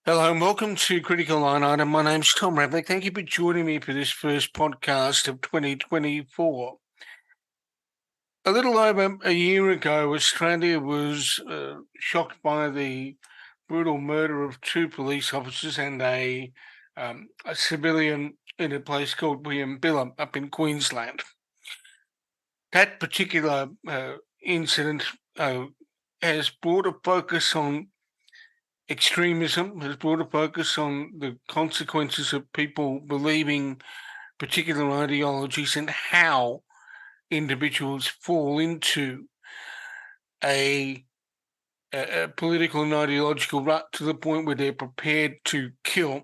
Hello and welcome to Critical Line Item. My name's Tom Ravnick. Thank you for joining me for this first podcast of 2024. A little over a year ago, Australia was shocked by the brutal murder of two police officers and a civilian in a place called Wieambilla up in Queensland. That particular incident has brought a focus on extremism, has brought a focus on the consequences of people believing particular ideologies and how individuals fall into a, a political and ideological rut to the point where they're prepared to kill.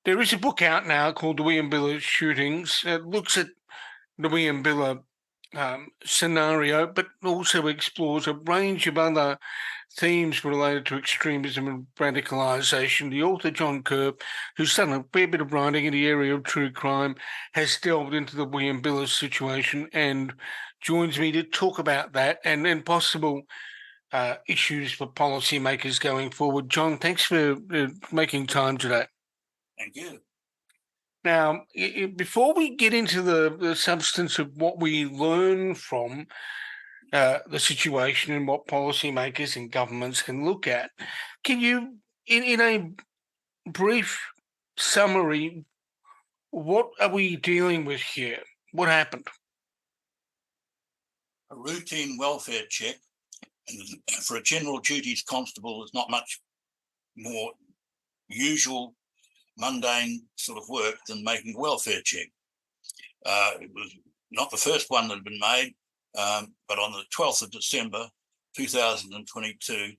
There is a book out now called The Wieambilla Shootings. It looks at the Wieambilla scenario, but also explores a range of other themes related to extremism and radicalisation. The author, John Kerr, who's done a fair bit of writing in the area of true crime, has delved into the Wieambilla situation and joins me to talk about that and then possible issues for policymakers going forward. John, thanks for making time today. Thank you. Now, before we get into the substance of what we learn from the situation and what policymakers and governments can look at, can you, in a brief summary, what are we dealing with here? What happened? A routine welfare check, and for a general duties constable, there's not much more usual, mundane sort of work than making a welfare check. It was not the first one that had been made, but on the 12th of December 2022,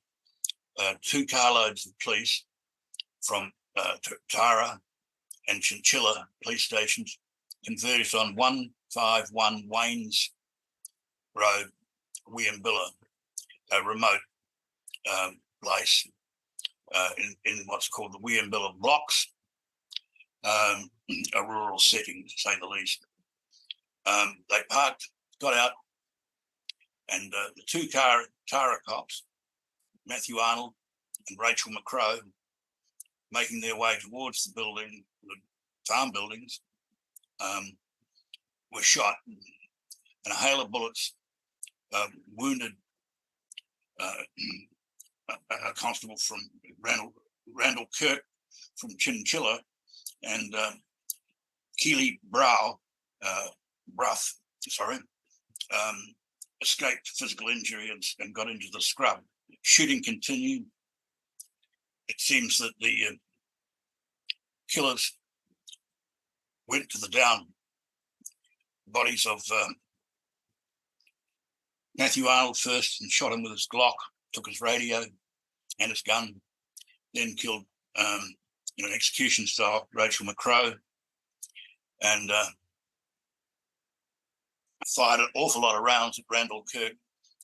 2 carloads of police from Tara and Chinchilla police stations converged on 151 Waynes Road, Wieambilla, a remote place in what's called the Wieambilla blocks, a rural setting, to say the least. They parked, got out, and the 2 Tara cops, Matthew Arnold and Rachel McCrow, making their way towards the building, the farm buildings, were shot, and a hail of bullets wounded a constable from Randall Kirk from Chinchilla, and Keely Brough, escaped physical injury and got into the scrub. Shooting continued. It seems that the killers went to the down bodies of Matthew Arnold first and shot him with his Glock, took his radio and his gun, then killed in an execution style Rachel McCrow, and fired an awful lot of rounds at Randall Kirk.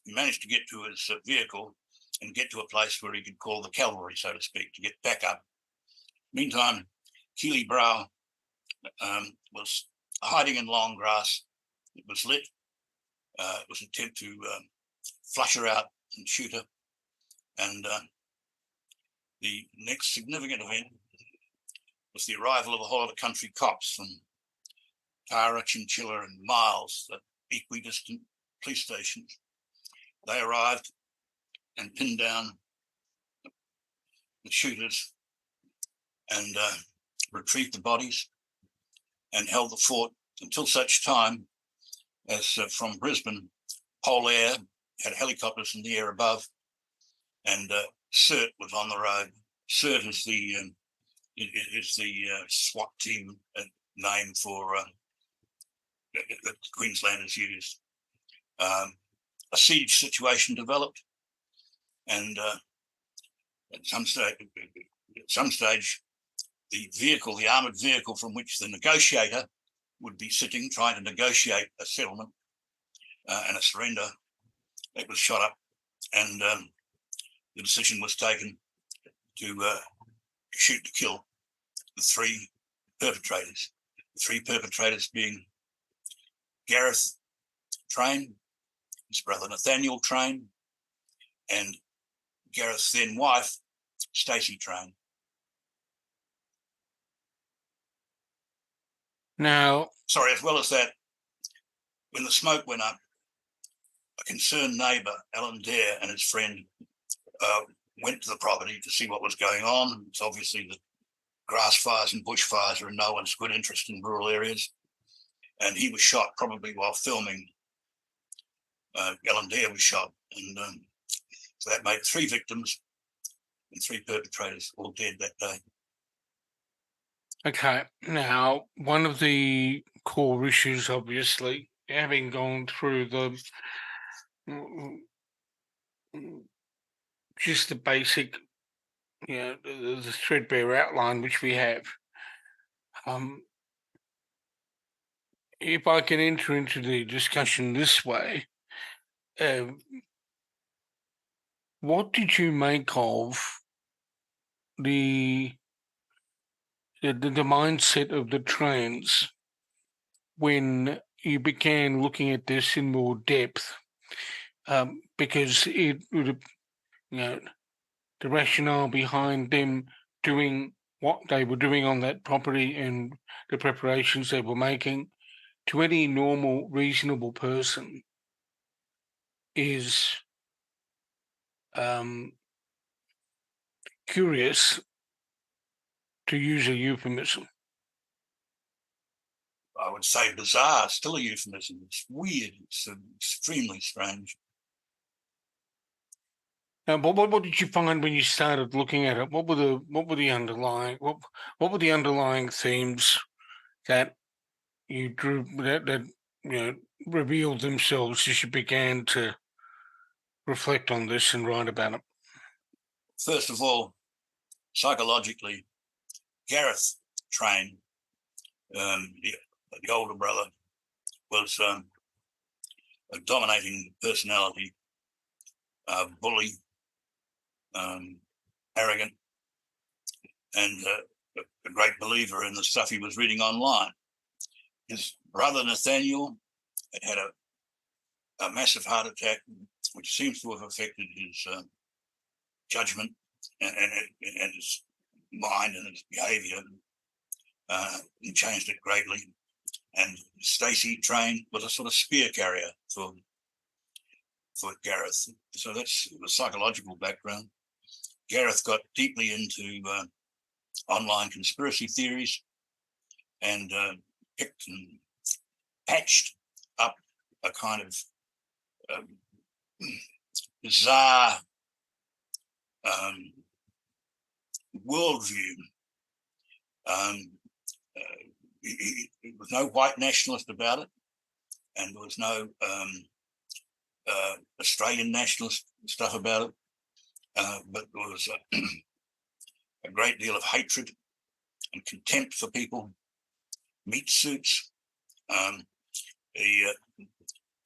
He managed to get to his vehicle and get to a place where he could call the cavalry, so to speak, to get back up. Meantime, Keely Brough was hiding in long grass. It was lit. It was an attempt to flush her out and shoot her. And the next significant event was the arrival of a whole lot of country cops from Tara, Chinchilla, and Miles, the equidistant police stations. They arrived and pinned down the shooters and retrieved the bodies and held the fort until such time as from Brisbane, Pole Air had helicopters in the air above, and CERT was on the road. CERT is the SWAT team name for that Queenslanders used. A siege situation developed, and at some stage, the armoured vehicle from which the negotiator would be sitting, trying to negotiate a settlement and a surrender, it was shot up, and the decision was taken to shoot to kill the 3 perpetrators. The 3 perpetrators being Gareth Train, his brother Nathaniel Train, and Gareth's then wife, Stacey train. Now, sorry, as well as that, when the smoke went up, a concerned neighbour, Alan Dare, and his friend went to the property to see what was going on. It's obviously that grass fires and bushfires are in no one's good interest in rural areas. And he was shot probably while filming. Alan Dare was shot. And so that made 3 victims and 3 perpetrators all dead that day. okay, now, one of the core issues, obviously, having gone through just the basic, the threadbare outline which we have. If I can enter into the discussion this way, what did you make of the mindset of the trans when you began looking at this in more depth? Because it would, the rationale behind them doing what they were doing on that property and the preparations they were making, to any normal, reasonable person, is curious, to use a euphemism. I would say bizarre, still a euphemism. It's weird. It's extremely strange. Now, what did you find when you started looking at it? What were the underlying themes that you drew that revealed themselves as you began to reflect on this and write about it? First of all, psychologically, Gareth Train, the older brother, was a dominating personality, bully, arrogant, and a great believer in the stuff he was reading online. His brother Nathaniel had a massive heart attack, which seems to have affected his judgment and his mind and his behaviour. He changed it greatly. And Stacey Train was a sort of spear carrier for Gareth. So that's the psychological background. Gareth got deeply into online conspiracy theories and picked and patched up a kind of bizarre worldview. There was no white nationalist about it, and there was no Australian nationalist stuff about it, but there was a great deal of hatred and contempt for people, meat suits.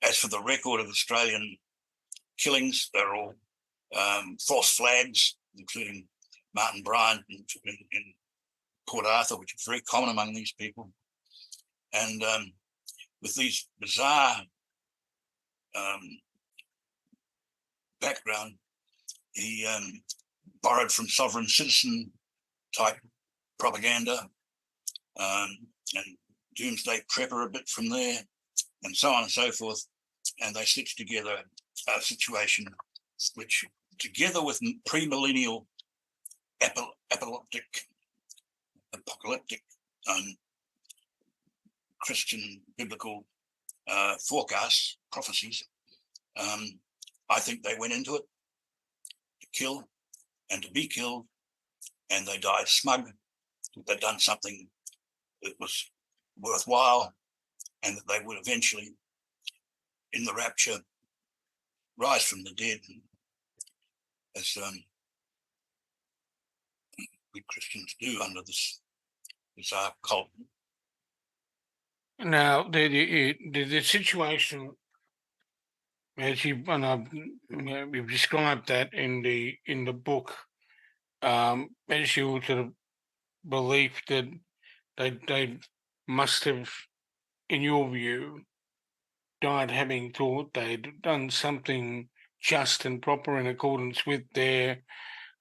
As for the record of Australian killings, they're all false flags, including Martin Bryant in Port Arthur, which is very common among these people. And with these bizarre background, he borrowed from sovereign citizen type propaganda and doomsday prepper a bit from there, and so on and so forth. And they stitched together a situation which, together with premillennial apocalyptic Christian biblical forecasts, prophecies, I think they went into it to kill and to be killed, and they died smug. They'd done something that was worthwhile, and that they would eventually, in the rapture, rise from the dead, as we Christians do under this bizarre cult. Now, the situation, as you've described that in the book, as your sort of belief that they must have, in your view, died having thought they'd done something just and proper in accordance with their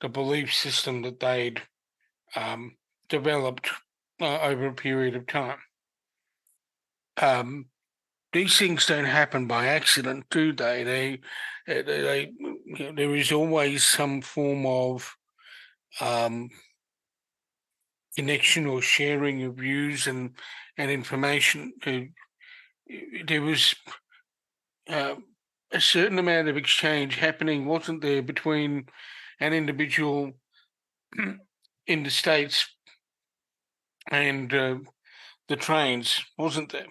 the belief system that they'd developed over a period of time. These things don't happen by accident, do they? There is always some form of connection or sharing of views and information. There was a certain amount of exchange happening, wasn't there, between an individual in the States and the trains, wasn't there?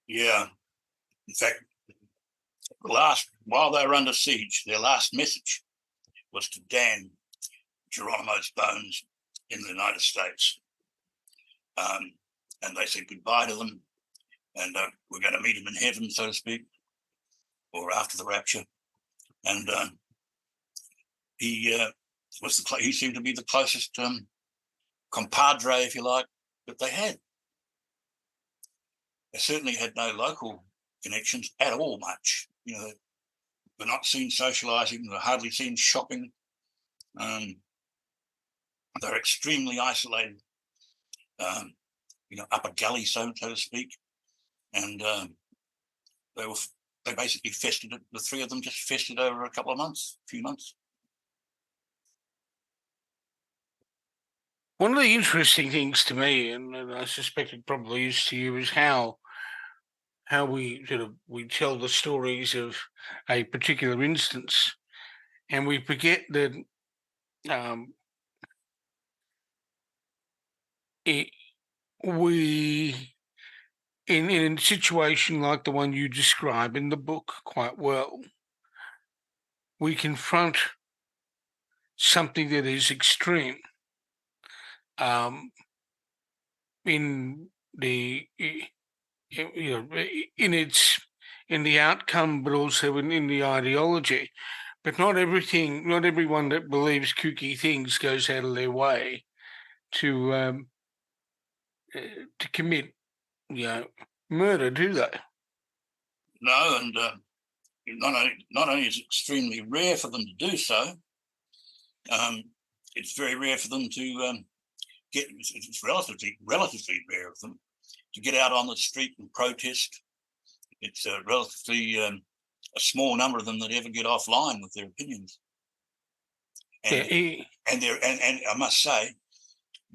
Yeah. In fact, while they were under siege, their last message was to damn Geronimo's bones in the United States. And they said goodbye to them, and we're going to meet him in heaven, so to speak, or after the rapture. And he seemed to be the closest compadre, if you like, that they had. They certainly had no local connections at all much. You know, they're not seen socializing, they're hardly seen shopping. They're extremely isolated, up a gully, so to speak. And they basically festered, the three of them just festered over a few months. One of the interesting things to me, and I suspect it probably is to you, is how we we tell the stories of a particular instance, and we forget that we, in a situation like the one you describe in the book quite well, we confront something that is extreme in the in the outcome, but also in the ideology. But not everyone that believes kooky things goes out of their way to commit murder, do they? No, and not only is it extremely rare for them to do so, it's very rare for them to it's relatively rare of them to get out on the street and protest. It's relatively a small number of them that ever get offline with their opinions. And and I must say,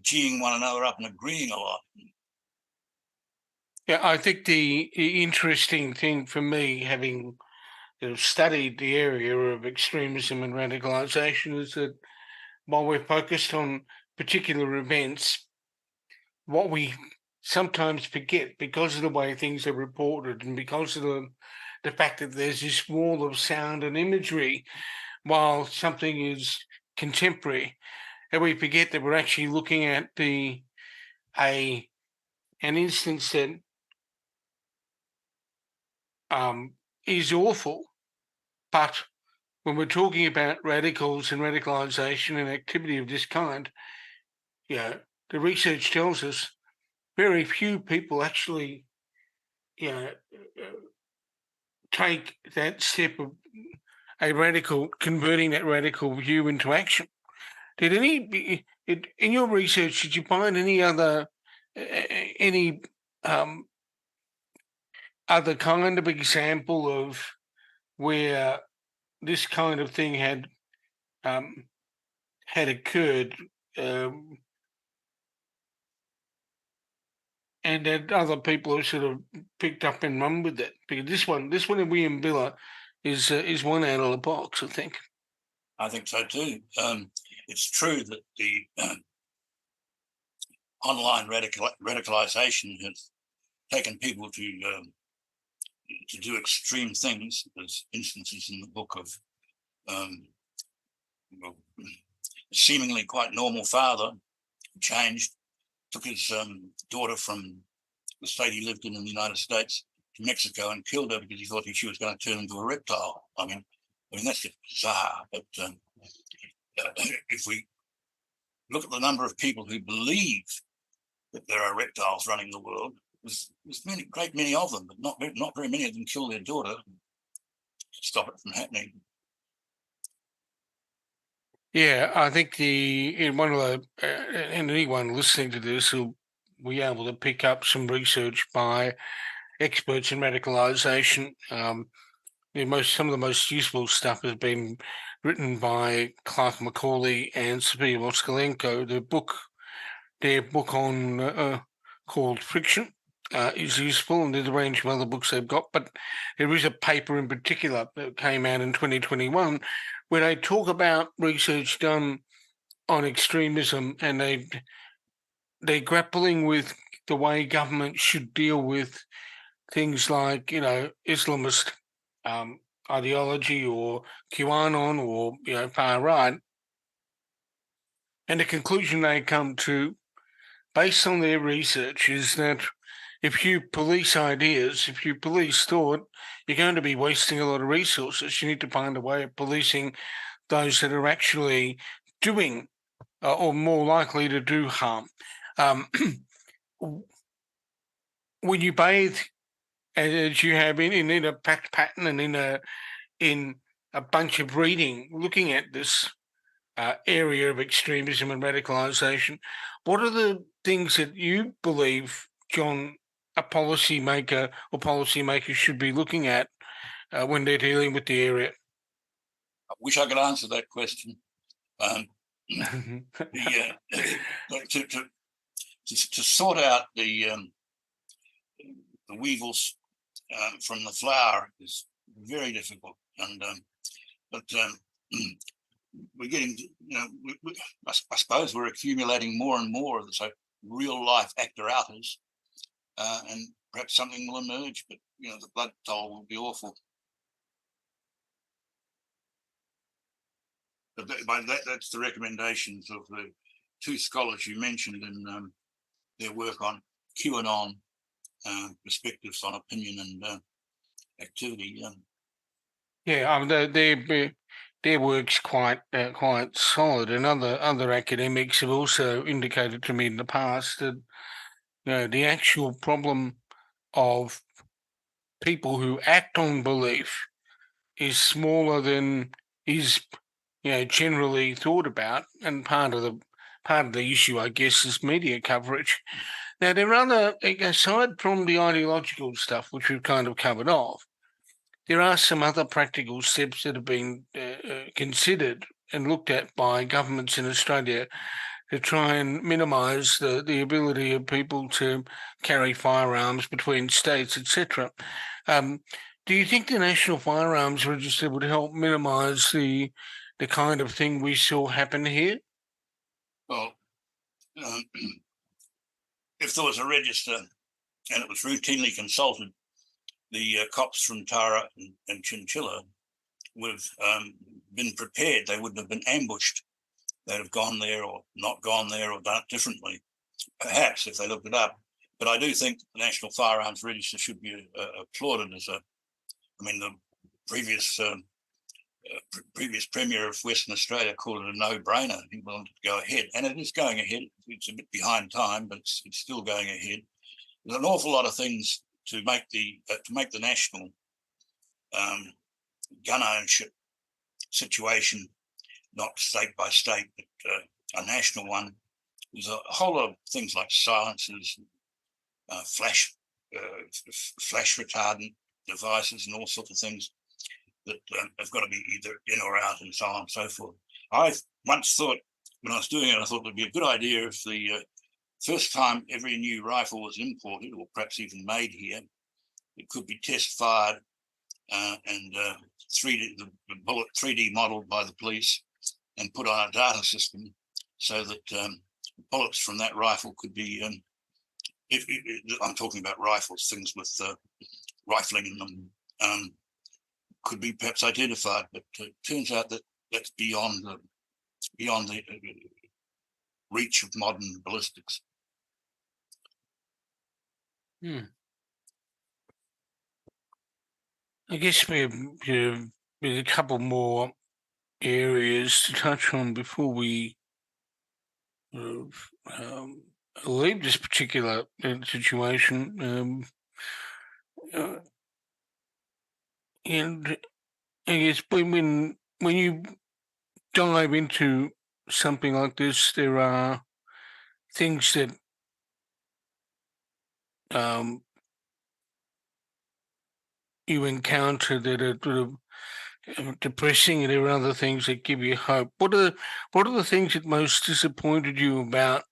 geeing one another up and agreeing a lot. Yeah, I think the interesting thing for me, having studied the area of extremism and radicalisation, is that while we're focused on particular events, what we sometimes forget, because of the way things are reported and because of the fact that there's this wall of sound and imagery while something is contemporary, and we forget that we're actually looking at an instance that is awful, but when we're talking about radicals and radicalisation and activity of this kind, the research tells us very few people actually, take that step of converting that radical view into action. In your research, did you find any other other kind of example of where this kind of thing had occurred, and that other people have sort of picked up and run with it? Because this one in Wieambilla is one out of the box, I think. I think so too. It's true that the online radicalization has taken people to do extreme things. There's instances in the book of seemingly quite normal father who changed, took his daughter from the state he lived in the United States to Mexico and killed her because he thought she was going to turn into a reptile. I mean that's just bizarre. But if we look at the number of people who believe that there are reptiles running the world, there's great many of them, but not very many of them kill their daughter to stop it from happening. Yeah, I think and anyone listening to this will be able to pick up some research by experts in radicalisation. Some of the most useful stuff has been written by Clark Macaulay and Sophia Moskalenko. Their book on called Friction is useful, and there's a range of other books they've got. But there is a paper in particular that came out in 2021 where they talk about research done on extremism, and they're grappling with the way government should deal with things like Islamist um, ideology or QAnon or far right, and the conclusion they come to, based on their research, is that if you police ideas, if you police thought, you're going to be wasting a lot of resources. You need to find a way of policing those that are actually doing or more likely to do harm. Um, when you bathe, as you have in a fact pattern and in a bunch of reading, looking at this area of extremism and radicalisation, what are the things that you believe, John, a policymaker or policymakers should be looking at when they're dealing with the area? I wish I could answer that question. To sort out the weevils from the flower is very difficult, and we're getting, I suppose we're accumulating more and more of the real life actor outers, and perhaps something will emerge, but the blood toll will be awful. But that's the recommendations of the two scholars you mentioned in their work on QAnon, perspectives on opinion and activity. Their work's quite solid, and other academics have also indicated to me in the past that the actual problem of people who act on belief is smaller than is generally thought about, and part of the issue, I guess, is media coverage. Now, there are other, aside from the ideological stuff, which we've kind of covered off, there are some other practical steps that have been considered and looked at by governments in Australia to try and minimise the ability of people to carry firearms between states, etc. Do you think the National Firearms Register would help minimise the kind of thing we saw happen here? Well, if there was a register and it was routinely consulted, the cops from Tara and Chinchilla would have been prepared. They wouldn't have been ambushed. They'd have gone there or not gone there or done it differently, perhaps, if they looked it up. But I do think the National Firearms Register should be applauded as the previous Premier of Western Australia called it a no-brainer. He wanted to go ahead, and it is going ahead. It's a bit behind time, but it's still going ahead. There's an awful lot of things to make the national gun ownership situation not state by state, but a national one. There's a whole lot of things like silencers, flash retardant devices, and all sorts of things that have got to be either in or out, and so on and so forth. I once thought, when I was doing it, I thought it would be a good idea if the first time every new rifle was imported, or perhaps even made here, it could be test fired and the bullet 3D modeled by the police and put on a data system so that bullets from that rifle could be, I'm talking about rifles, things with rifling in them, could be perhaps identified, but it turns out that that's beyond the reach of modern ballistics. I guess we have a couple more areas to touch on before we leave this particular situation. And I guess when you dive into something like this, there are things that you encounter that are sort of depressing, and there are other things that give you hope. What are the things that most disappointed you about,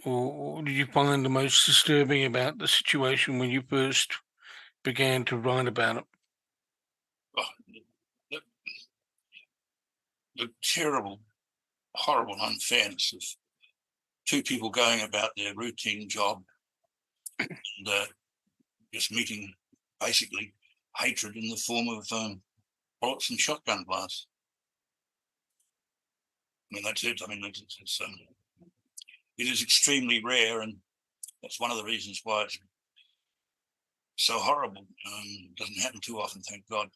or did you find the most disturbing about the situation when you first began to write about it? Oh, the terrible, horrible unfairness of two people going about their routine job and just meeting basically hatred in the form of bullets and shotgun blasts. I mean, that's it. I mean, it is extremely rare, and that's one of the reasons why it's so horrible. It doesn't happen too often, thank God.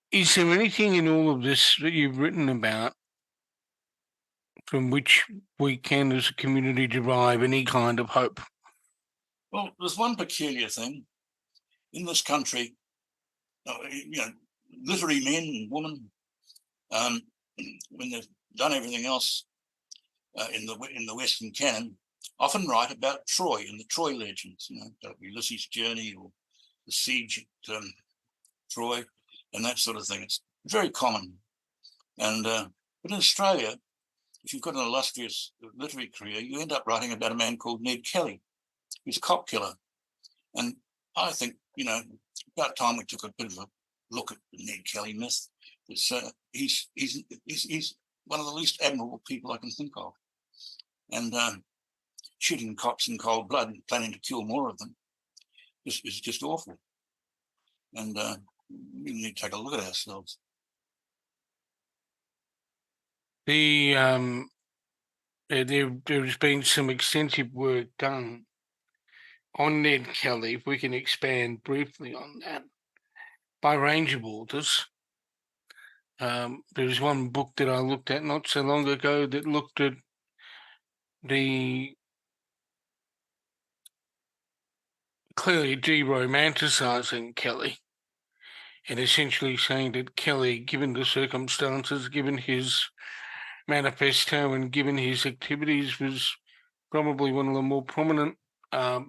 Is there anything in all of this that you've written about from which we can, as a community, derive any kind of hope? Well, there's one peculiar thing in this country. Literary men and women, when they've done everything else in the Western canon, often write about Troy and the Troy legends. Ulysses' journey or the siege at Troy and that sort of thing. It's very common. And but in Australia, if you've got an illustrious literary career, you end up writing about a man called Ned Kelly, who's a cop killer. And I think, about time we took a bit of a look at the Ned Kelly myth. He's one of the least admirable people I can think of. And shooting cops in cold blood and planning to kill more of them is just awful. And we need to take a look at ourselves. There's been some extensive work done on Ned Kelly, if we can expand briefly on that, by a range of authors. There was one book that I looked at not so long ago that looked at the clearly de-romanticising Kelly and essentially saying that Kelly, given the circumstances, given his manifesto and given his activities, was probably one of the more prominent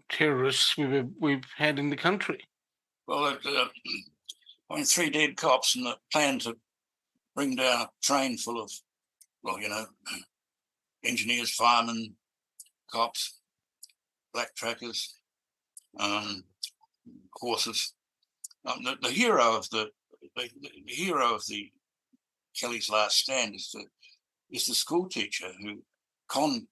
terrorists we've had in the country. Well, 3 dead cops and the plan to bring down a train full of, engineers, firemen, cops, black trackers, horses. The hero of the Kelly's Last Stand is the school teacher who conned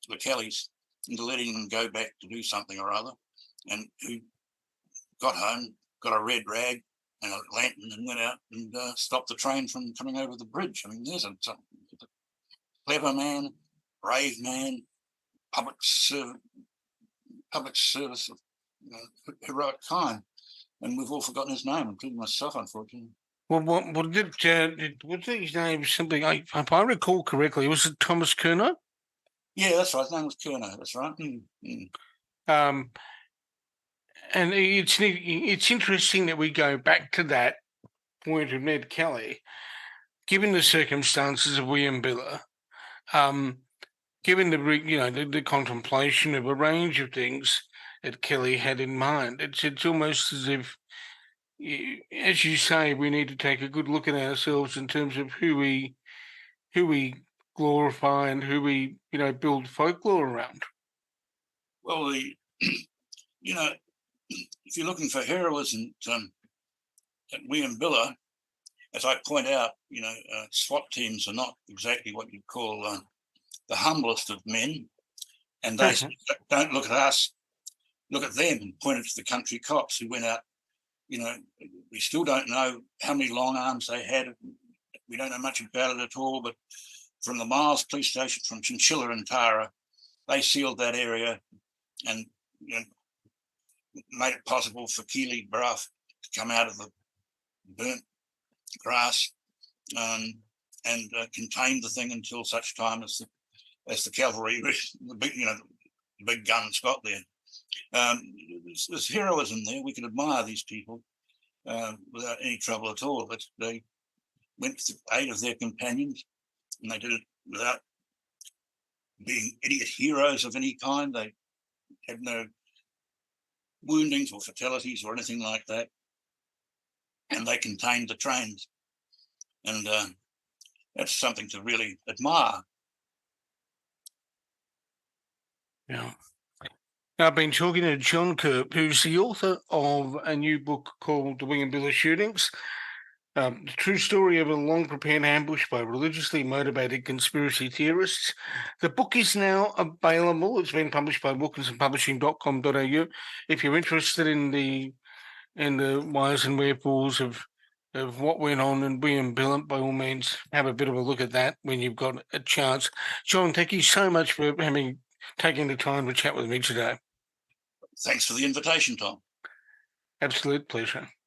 the Kellys into letting them go back to do something or other, and who got home, got a red rag and a lantern, and went out and stopped the train from coming over the bridge. I mean, there's a clever man, brave man, public service of heroic kind, and we've all forgotten his name, including myself, unfortunately. Well, what's his name? Something, if I recall correctly, was it Thomas Kerner? Yeah, that's right. His name was Kerner. That's right. And it's interesting that we go back to that point of Ned Kelly, given the circumstances of Wieambilla, given the contemplation of a range of things that Kelly had in mind. It's almost as if, as you say, we need to take a good look at ourselves in terms of who we glorify and who we build folklore around. Well, if you're looking for heroism at Wieambilla, as I point out, SWAT teams are not exactly what you'd call the humblest of men, and they don't look at us, look at them, and pointed to the country cops who went out. We still don't know how many long arms they had. We don't know much about it at all, but from the Miles police station, from Chinchilla and Tara, they sealed that area and made it possible for Keely Brough to come out of the burnt grass and contained the thing until such time as the cavalry, the big guns got there. There's heroism there. We can admire these people, without any trouble at all. But they went to the aid of their companions, and they did it without being idiot heroes of any kind. They had no woundings or fatalities or anything like that, and they contained the trains. And that's something to really admire. Yeah. I've been talking to John Kerr, who's the author of a new book called The Wieambilla Shootings, the true story of a long-prepared ambush by religiously motivated conspiracy theorists. The book is now available. It's been published by wilkinsonpublishing.com.au. If you're interested in the whys and wherefores of what went on in Wieambilla, by all means, have a bit of a look at that when you've got a chance. John, thank you so much for taking the time to chat with me today. Thanks for the invitation, Tom. Absolute pleasure.